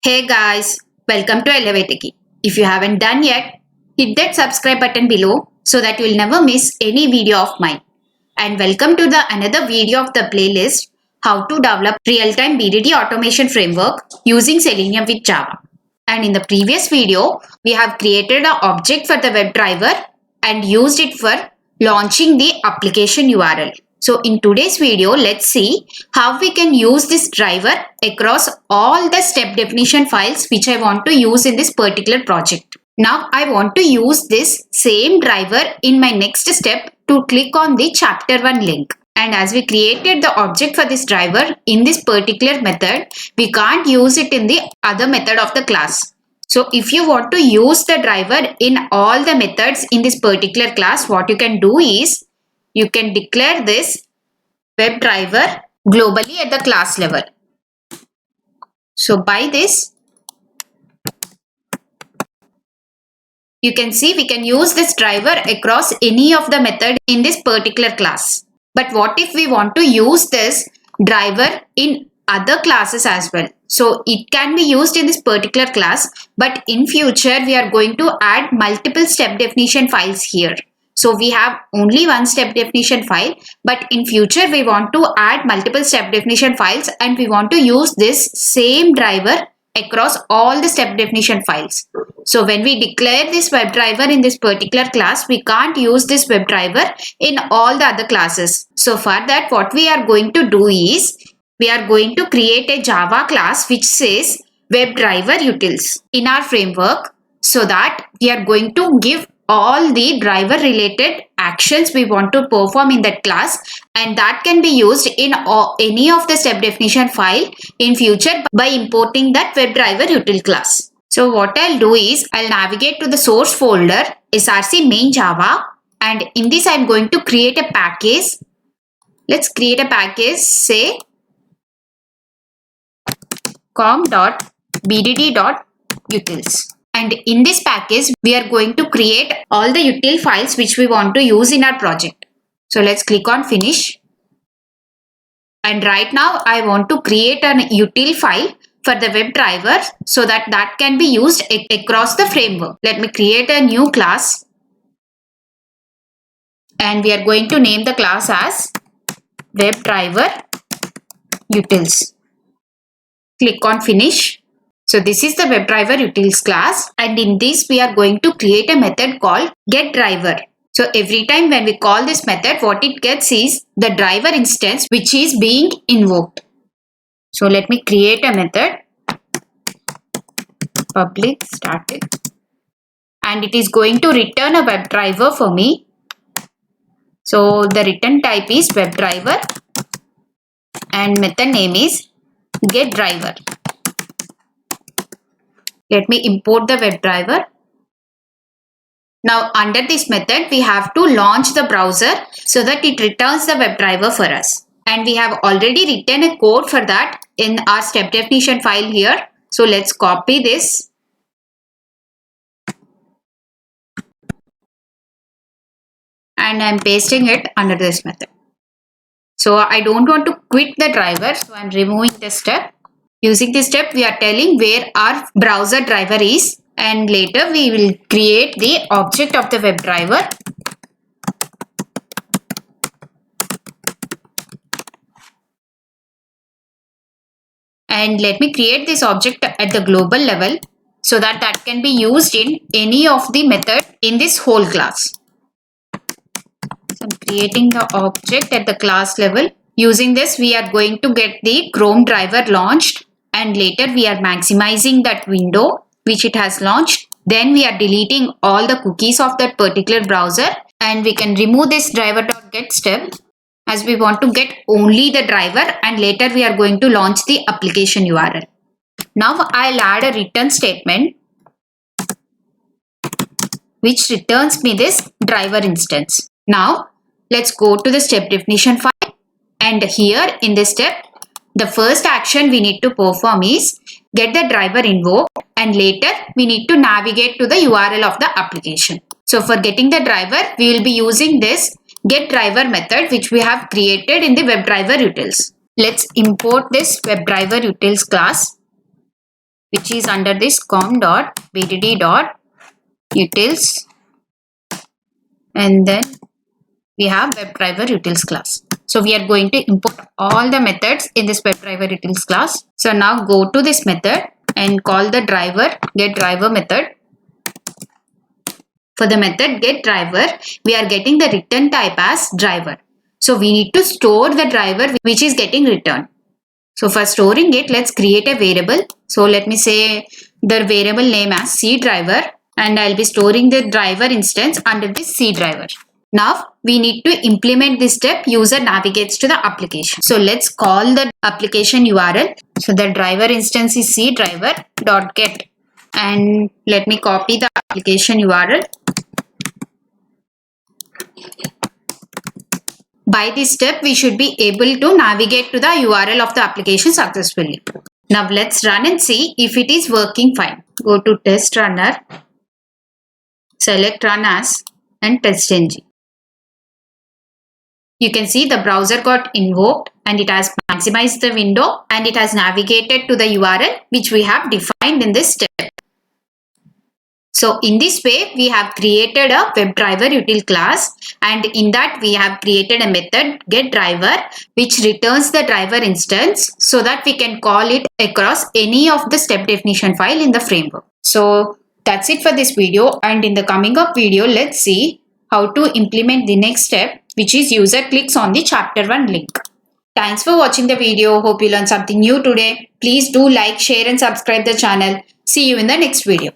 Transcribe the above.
Hey guys, welcome to Elevateki. If you haven't done yet, hit that subscribe button below so that you'll never miss any video of mine. And welcome to the another video of the playlist, how to develop real-time BDD automation framework using Selenium with Java. And in the previous video, we have created an object for the WebDriver and used it for launching the application URL. So in today's video, let's see how we can use this driver across all the step definition files which I want to use in this particular project. Now I want to use this same driver in my next step to click on the chapter 1 link. And as we created the object for this driver in this particular method, we can't use it in the other method of the class. So if you want to use the driver in all the methods in this particular class, what you can do is you can declare this WebDriver globally at the class level. So by this, you can see we can use this driver across any of the method in this particular class. But what if we want to use this driver in other classes as well? So it can be used in this particular class, but in future we are going to add multiple step definition files here. So we have only one step definition file, but in future we want to add multiple step definition files and we want to use this same driver across all the step definition files. So when we declare this WebDriver in this particular class, we can't use this WebDriver in all the other classes. So for that, what we are going to do is we are going to create a Java class which says WebDriver utils in our framework, so that we are going to give all the driver related actions we want to perform in that class, and that can be used in any of the step definition file in future by importing that WebDriver util class. So what I'll do is I'll navigate to the source folder src main java, and in this I'm going to create a package. Let's create a package, say com.bdd.utils. And in this package, we are going to create all the util files which we want to use in our project. So let's click on finish. And right now I want to create an util file for the WebDriver so that can be used across the framework. Let me create a new class. And we are going to name the class as WebDriver utils. Click on finish. So this is the WebDriver utils class, and in this we are going to create a method called getDriver. So every time when we call this method, what it gets is the driver instance which is being invoked. So let me create a method, public static, and it is going to return a WebDriver for me. So the return type is WebDriver and method name is getDriver. Let me import the WebDriver. Now under this method, we have to launch the browser so that it returns the WebDriver for us. And we have already written a code for that in our step definition file here. So let's copy this. And I'm pasting it under this method. So I don't want to quit the driver, so I'm removing this step. Using this step, we are telling where our browser driver is, and later we will create the object of the WebDriver. And let me create this object at the global level so that can be used in any of the method in this whole class. So I'm creating the object at the class level. Using this, we are going to get the Chrome driver launched, and later we are maximizing that window which it has launched. Then we are deleting all the cookies of that particular browser, and we can remove this driver.get step as we want to get only the driver, and later we are going to launch the application URL. Now I'll add a return statement which returns me this driver instance. Now let's go to the step definition file, and here in this step, the first action we need to perform is get the driver invoked, and later we need to navigate to the URL of the application. So for getting the driver, we will be using this getDriver method which we have created in the WebDriver utils. Let's import this WebDriver utils class. which is under this com.bdd.utils, and then we have WebDriver utils class. So we are going to import all the methods in this WebDriver utils class. So now go to this method and call the driver getDriver method. For the method getDriver, we are getting the return type as driver. So we need to store the driver which is getting returned. So for storing it, let's create a variable. So let me say the variable name as cDriver, and I'll be storing the driver instance under this cDriver. Now we need to implement this step. User navigates to the application. So let's call the application URL. So the driver instance is cDriver.get, and let me copy the application URL. By this step, we should be able to navigate to the URL of the application successfully. Now let's run and see if it is working fine. Go to test runner, select run as, and test ng. You can see the browser got invoked and it has maximized the window and it has navigated to the URL which we have defined in this step. So in this way, we have created a WebDriver util class, and in that we have created a method getDriver which returns the driver instance so that we can call it across any of the step definition file in the framework. So that's it for this video, and in the coming up video, let's see how to implement the next step, which is user clicks on the chapter 1 link. Thanks for watching the video. Hope you learned something new today. Please do like, share and subscribe the channel. See you in the next video.